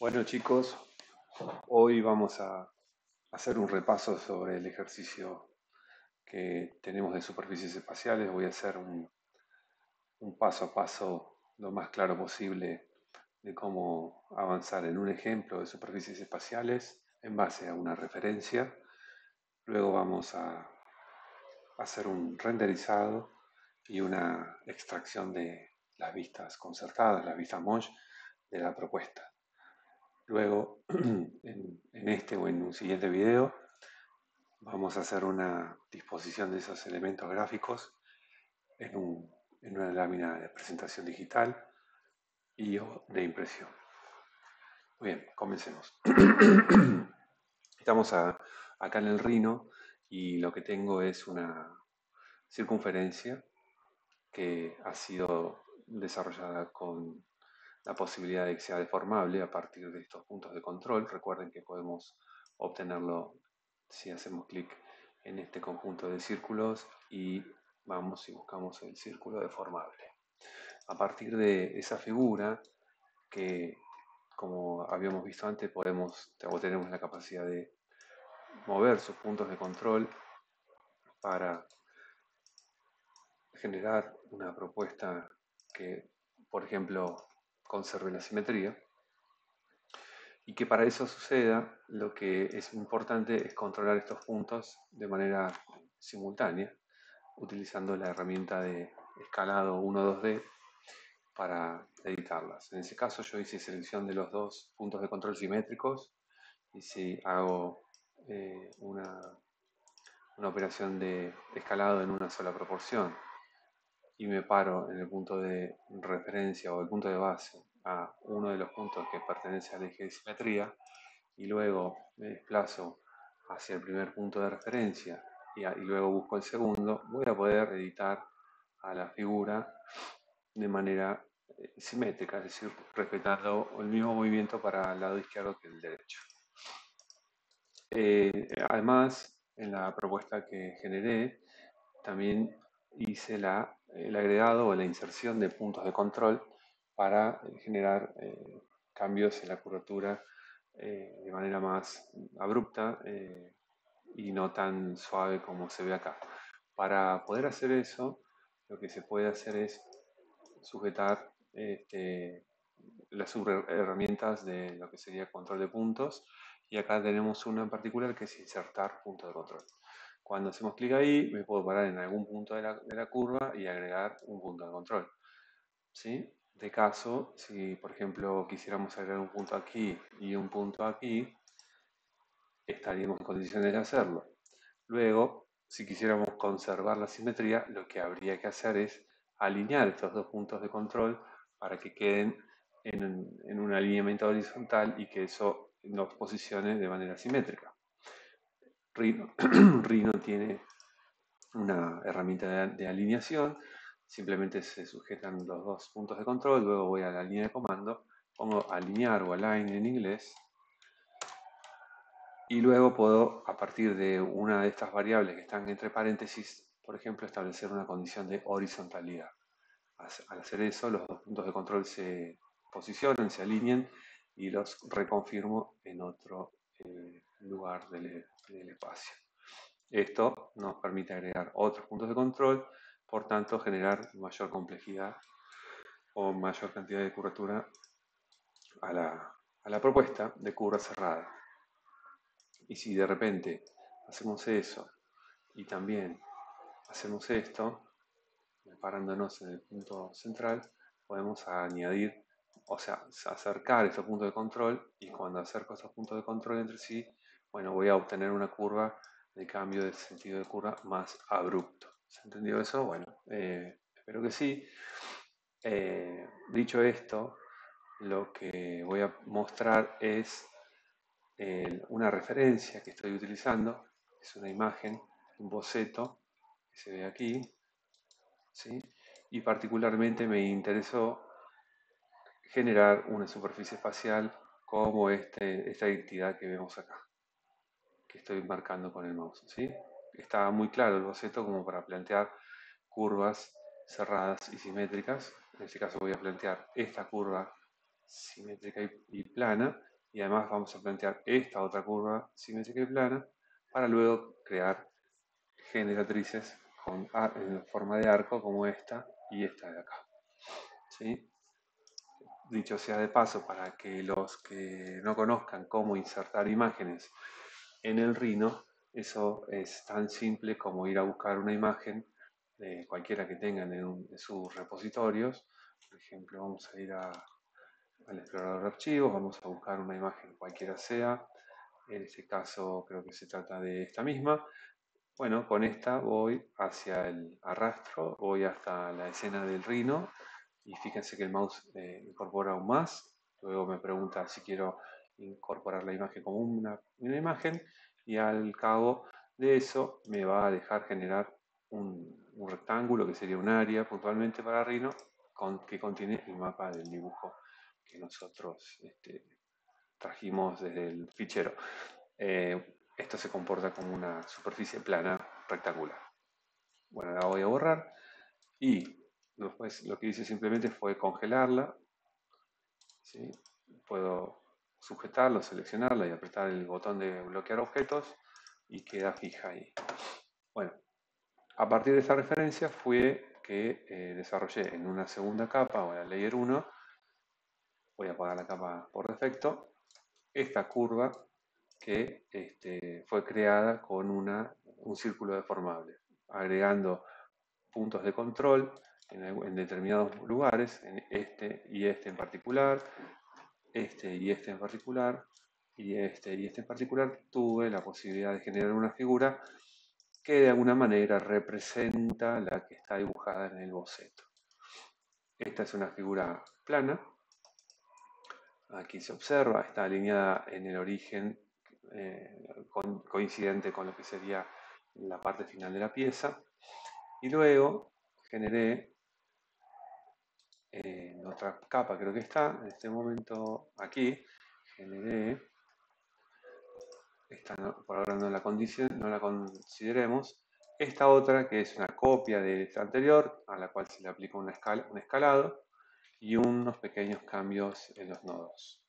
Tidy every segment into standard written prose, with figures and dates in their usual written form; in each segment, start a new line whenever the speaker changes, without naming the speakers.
Bueno chicos, hoy vamos a hacer un repaso sobre el ejercicio que tenemos de superficies espaciales. Voy a hacer un paso a paso lo más claro posible de cómo avanzar en un ejemplo de superficies espaciales en base a una referencia. Luego vamos a hacer un renderizado y una extracción de las vistas concertadas, las vistas Mosh de la propuesta. Luego, en este o en un siguiente video, vamos a hacer una disposición de esos elementos gráficos en, en una lámina de presentación digital y o de impresión. Muy bien, comencemos. Estamos acá en el Rhino y lo que tengo es una circunferencia que ha sido desarrollada con la posibilidad de que sea deformable a partir de estos puntos de control. Recuerden que podemos obtenerlo si hacemos clic en este conjunto de círculos y vamos y buscamos el círculo deformable. A partir de esa figura que, como habíamos visto antes, tenemos la capacidad de mover sus puntos de control para generar una propuesta que, por ejemplo, conserve la simetría. Y que para eso suceda, lo que es importante es controlar estos puntos de manera simultánea, utilizando la herramienta de escalado 1-2D para editarlas. En ese caso yo hice selección de los dos puntos de control simétricos y si hago una operación de escalado en una sola proporción y me paro en el punto de referencia o el punto de base a uno de los puntos que pertenece al eje de simetría, y luego me desplazo hacia el primer punto de referencia y luego busco el segundo, voy a poder editar a la figura de manera simétrica, es decir, respetando el mismo movimiento para el lado izquierdo que el derecho. Además, en la propuesta que generé, también hice el agregado o la inserción de puntos de control para generar cambios en la curvatura de manera más abrupta y no tan suave como se ve acá. Para poder hacer eso, lo que se puede hacer es sujetar las herramientas de lo que sería control de puntos, y acá tenemos una en particular que es insertar punto de control. Cuando hacemos clic ahí, me puedo parar en algún punto de la curva y agregar un punto de control. ¿Sí? De caso, si por ejemplo quisiéramos agregar un punto aquí y un punto aquí, estaríamos en condiciones de hacerlo. Luego, si quisiéramos conservar la simetría, lo que habría que hacer es alinear estos dos puntos de control para que queden en un alineamiento horizontal y que eso nos posicione de manera simétrica. Rhino, Rhino tiene una herramienta de alineación, simplemente se sujetan los dos puntos de control, luego voy a la línea de comando, pongo alinear o align en inglés, y luego puedo, a partir de una de estas variables que están entre paréntesis, por ejemplo, establecer una condición de horizontalidad. Al hacer eso, los dos puntos de control se posicionan, se alinean y los reconfirmo en otro lugar del espacio. Esto nos permite agregar otros puntos de control, por tanto generar mayor complejidad o mayor cantidad de curvatura a la propuesta de curva cerrada. Y si de repente hacemos eso y también hacemos esto, parándonos en el punto central, podemos añadir, o sea, acercar estos puntos de control, y cuando acerco estos puntos de control entre sí, bueno, voy a obtener una curva de cambio de sentido de curva más abrupto. ¿Se entendió eso? Bueno, espero que sí. Dicho esto, lo que voy a mostrar es una referencia que estoy utilizando, es una imagen, un boceto que se ve aquí, ¿sí? Y particularmente me interesó generar una superficie espacial como esta entidad que vemos acá, que estoy marcando con el mouse, ¿sí? Está muy claro el boceto como para plantear curvas cerradas y simétricas. En este caso voy a plantear esta curva simétrica y plana, y además vamos a plantear esta otra curva simétrica y plana para luego crear generatrices en forma de arco como esta y esta de acá. ¿Sí? Dicho sea de paso, para que los que no conozcan cómo insertar imágenes en el Rhino, eso es tan simple como ir a buscar una imagen de cualquiera que tengan en sus repositorios. Por ejemplo, vamos a ir al explorador de archivos, vamos a buscar una imagen cualquiera sea. En este caso creo que se trata de esta misma. Bueno, con esta voy hacia el arrastro, voy hasta la escena del Rhino y fíjense que el mouse incorpora aún más. Luego me pregunta si quiero incorporar la imagen como una imagen y al cabo de eso me va a dejar generar un rectángulo que sería un área puntualmente para Rhino que contiene el mapa del dibujo que nosotros trajimos desde el fichero. Esto se comporta como una superficie plana rectangular. Bueno, la voy a borrar y después lo que hice simplemente fue congelarla. ¿Sí? Puedo sujetarlo, seleccionarla y apretar el botón de bloquear objetos y queda fija ahí. Bueno, a partir de esta referencia fue que desarrollé en una segunda capa, o la layer 1, voy a apagar la capa por defecto, esta curva que fue creada con un círculo deformable, agregando puntos de control en determinados lugares, en este y este en particular, este y este en particular, y este en particular, tuve la posibilidad de generar una figura que de alguna manera representa la que está dibujada en el boceto. Esta es una figura plana. Aquí se observa, está alineada en el origen coincidente con lo que sería la parte final de la pieza. Y luego generé en otra capa, creo que está, en este momento aquí, generé, esta por ahora no la consideremos, esta otra que es una copia de esta anterior, a la cual se le aplica un escalado y unos pequeños cambios en los nodos.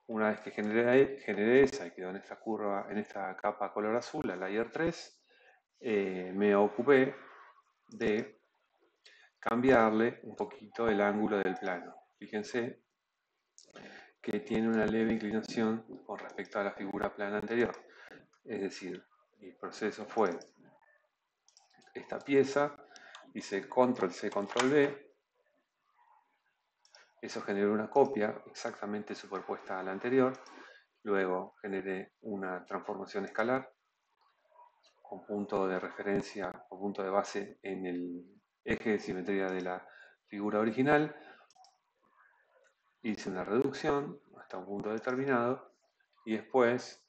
Una vez que generé esa y quedó en esta curva, en esta capa color azul, la layer 3, me ocupé de cambiarle un poquito el ángulo del plano. Fíjense que tiene una leve inclinación con respecto a la figura plana anterior. Es decir, el proceso fue esta pieza, hice control C, control V, eso generó una copia exactamente superpuesta a la anterior, luego generé una transformación escalar con punto de referencia o punto de base en el eje de simetría de la figura original, hice una reducción hasta un punto determinado y después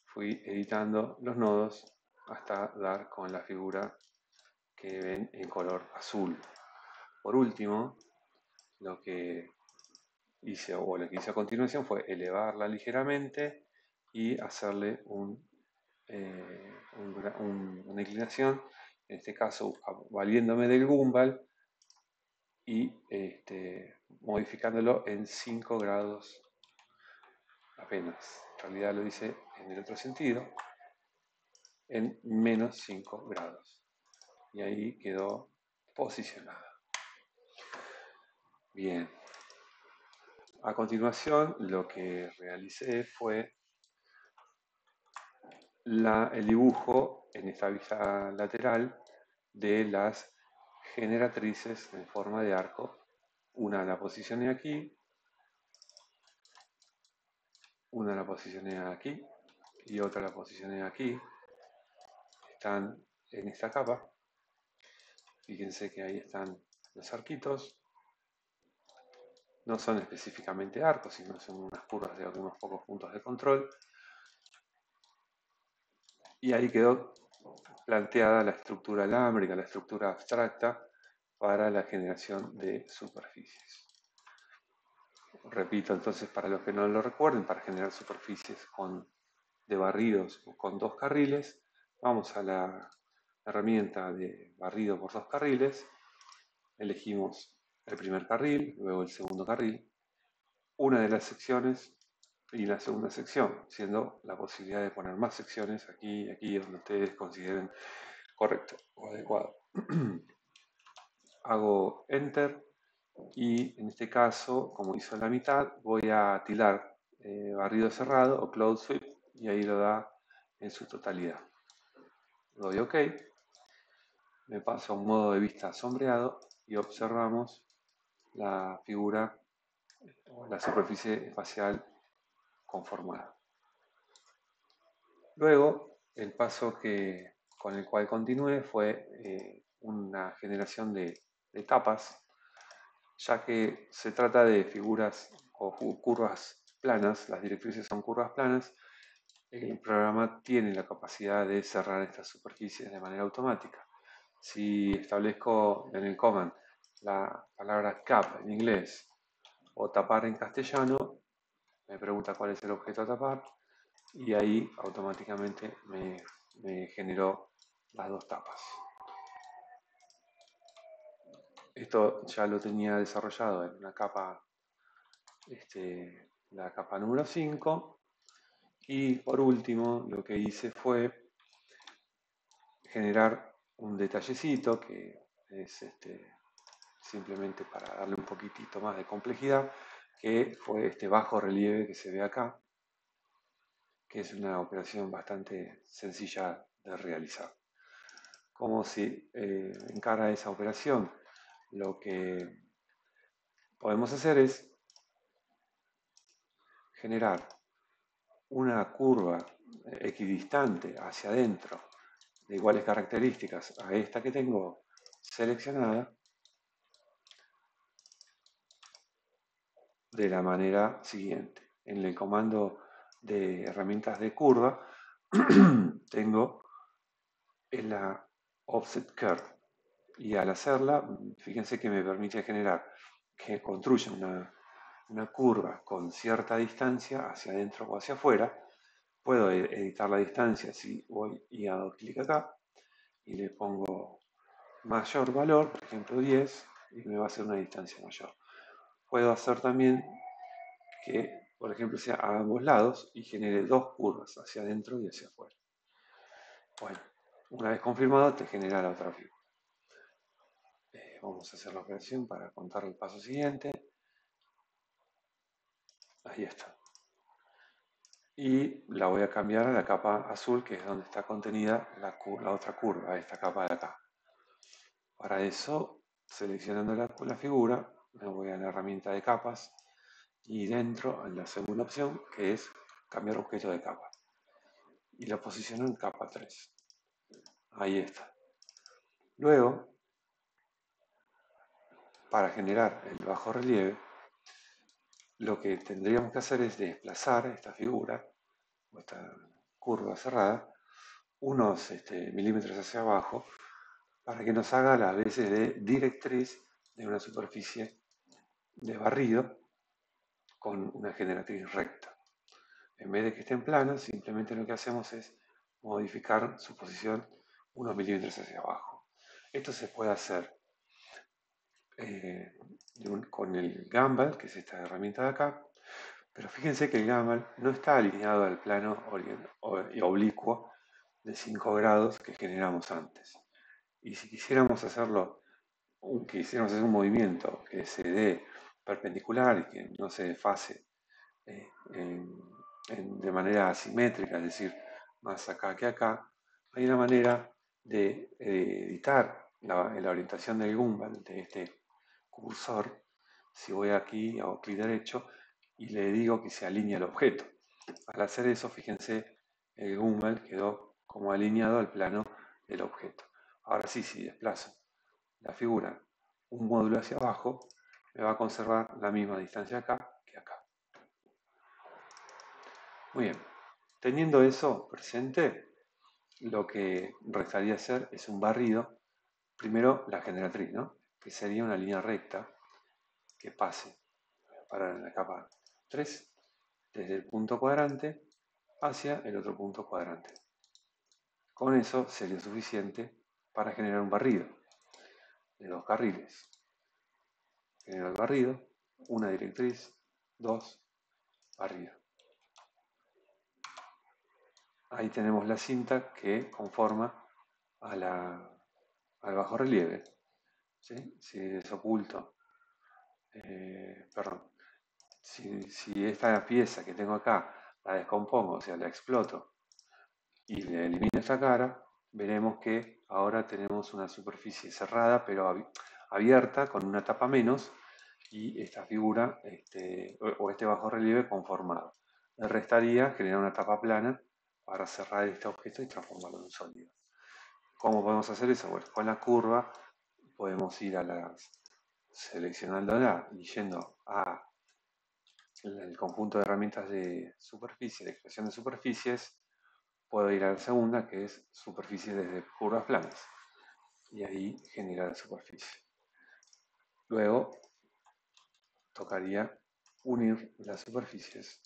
fui editando los nodos hasta dar con la figura que ven en color azul. Por último, lo que hice a continuación fue elevarla ligeramente y hacerle una inclinación, en este caso valiéndome del gumball y modificándolo en 5 grados apenas. En realidad lo hice en el otro sentido, en menos 5 grados. Y ahí quedó posicionada. Bien. A continuación, lo que realicé fue el dibujo en esta vista lateral de las generatrices en forma de arco. Una la posicioné aquí, una la posicioné aquí y otra la posicioné aquí. Están en esta capa. Fíjense que ahí están los arquitos. No son específicamente arcos, sino son unas curvas de algunos pocos puntos de control. Y ahí quedó planteada la estructura alámbrica, la estructura abstracta para la generación de superficies. Repito entonces, para los que no lo recuerden, para generar superficies de barridos con 2 carriles, vamos a la herramienta de barrido por 2 carriles, elegimos el primer carril, luego el segundo carril, una de las secciones y la segunda sección, siendo la posibilidad de poner más secciones aquí y aquí donde ustedes consideren correcto o adecuado. Hago Enter y en este caso, como hizo la mitad, voy a tildar barrido cerrado o close sweep y ahí lo da en su totalidad. Doy OK, me paso a un modo de vista sombreado y observamos la figura o la superficie espacial conformada. Luego, el paso con el cual continué fue una generación de capas, ya que se trata de figuras o curvas planas, las directrices son curvas planas, el programa tiene la capacidad de cerrar estas superficies de manera automática. Si establezco en el command la palabra cap en inglés o tapar en castellano, me pregunta cuál es el objeto a tapar y ahí automáticamente me generó las dos tapas. Esto ya lo tenía desarrollado en una capa, la capa número 5. Y por último, lo que hice fue generar un detallecito que es simplemente para darle un poquitito más de complejidad, que fue este bajo relieve que se ve acá, que es una operación bastante sencilla de realizar. Como si encara esa operación, lo que podemos hacer es generar una curva equidistante hacia adentro de iguales características a esta que tengo seleccionada de la manera siguiente. En el comando de herramientas de curva tengo en la offset curve y al hacerla, fíjense que me permite generar que construya una curva con cierta distancia hacia adentro o hacia afuera. Puedo editar la distancia si voy y hago clic acá y le pongo mayor valor, por ejemplo 10, y me va a hacer una distancia mayor. Puedo hacer también que, por ejemplo, sea a ambos lados y genere dos curvas, hacia adentro y hacia afuera. Bueno, una vez confirmado, te genera la otra figura. Vamos a hacer la operación para contar el paso siguiente. Ahí está. Y la voy a cambiar a la capa azul, que es donde está contenida la otra curva, esta capa de acá. Para eso, seleccionando la figura, me voy a la herramienta de capas y dentro, en la segunda opción, que es cambiar objeto de capa. Y la posiciono en capa 3. Ahí está. Luego, para generar el bajo relieve, lo que tendríamos que hacer es desplazar esta figura, o esta curva cerrada, unos milímetros hacia abajo, para que nos haga las veces de directriz de una superficie de barrido con una generatriz recta. En vez de que estén planas, simplemente lo que hacemos es modificar su posición unos milímetros hacia abajo. Esto se puede hacer con el Gumball, que es esta herramienta de acá, pero fíjense que el Gumball no está alineado al plano oblicuo de 5 grados que generamos antes. Y si quisiéramos hacerlo, quisiéramos hacer un movimiento que se dé perpendicular y que no se desfase de manera asimétrica, es decir, más acá que acá, hay una manera de editar la orientación del Gumball, de este cursor. Si voy aquí, hago clic derecho y le digo que se alinee el objeto. Al hacer eso, fíjense, el Gumball quedó como alineado al plano del objeto. Ahora sí, si desplazo la figura un módulo hacia abajo, me va a conservar la misma distancia acá que acá. Muy bien, teniendo eso presente, lo que restaría hacer es un barrido. Primero la generatriz, ¿no? Que sería una línea recta que pase para la capa 3 desde el punto cuadrante hacia el otro punto cuadrante. Con eso sería suficiente para generar un barrido de 2 carriles. genero el barrido, una directriz, 2, barrido. Ahí tenemos la cinta que conforma al bajo relieve. ¿Sí? Si desoculto, perdón, si esta pieza que tengo acá la descompongo, o sea, la exploto y le elimino esta cara, veremos que ahora tenemos una superficie cerrada pero abierta con una tapa menos y esta figura o este bajo relieve conformado. Le restaría generar una tapa plana para cerrar este objeto y transformarlo en un sólido. ¿Cómo podemos hacer eso? Bueno, con la curva podemos ir seleccionándola y yendo a el conjunto de herramientas de superficie, de expresión de superficies, puedo ir a la segunda, que es superficie desde curvas planas. Y ahí generar superficie. Luego tocaría unir las superficies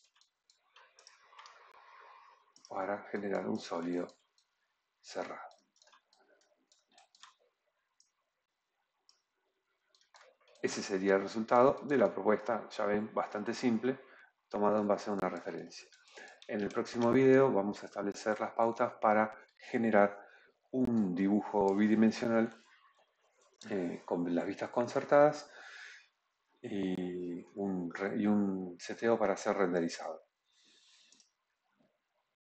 para generar un sólido cerrado. Ese sería el resultado de la propuesta, ya ven, bastante simple, tomada en base a una referencia. En el próximo video vamos a establecer las pautas para generar un dibujo bidimensional con las vistas concertadas y un seteo para ser renderizado.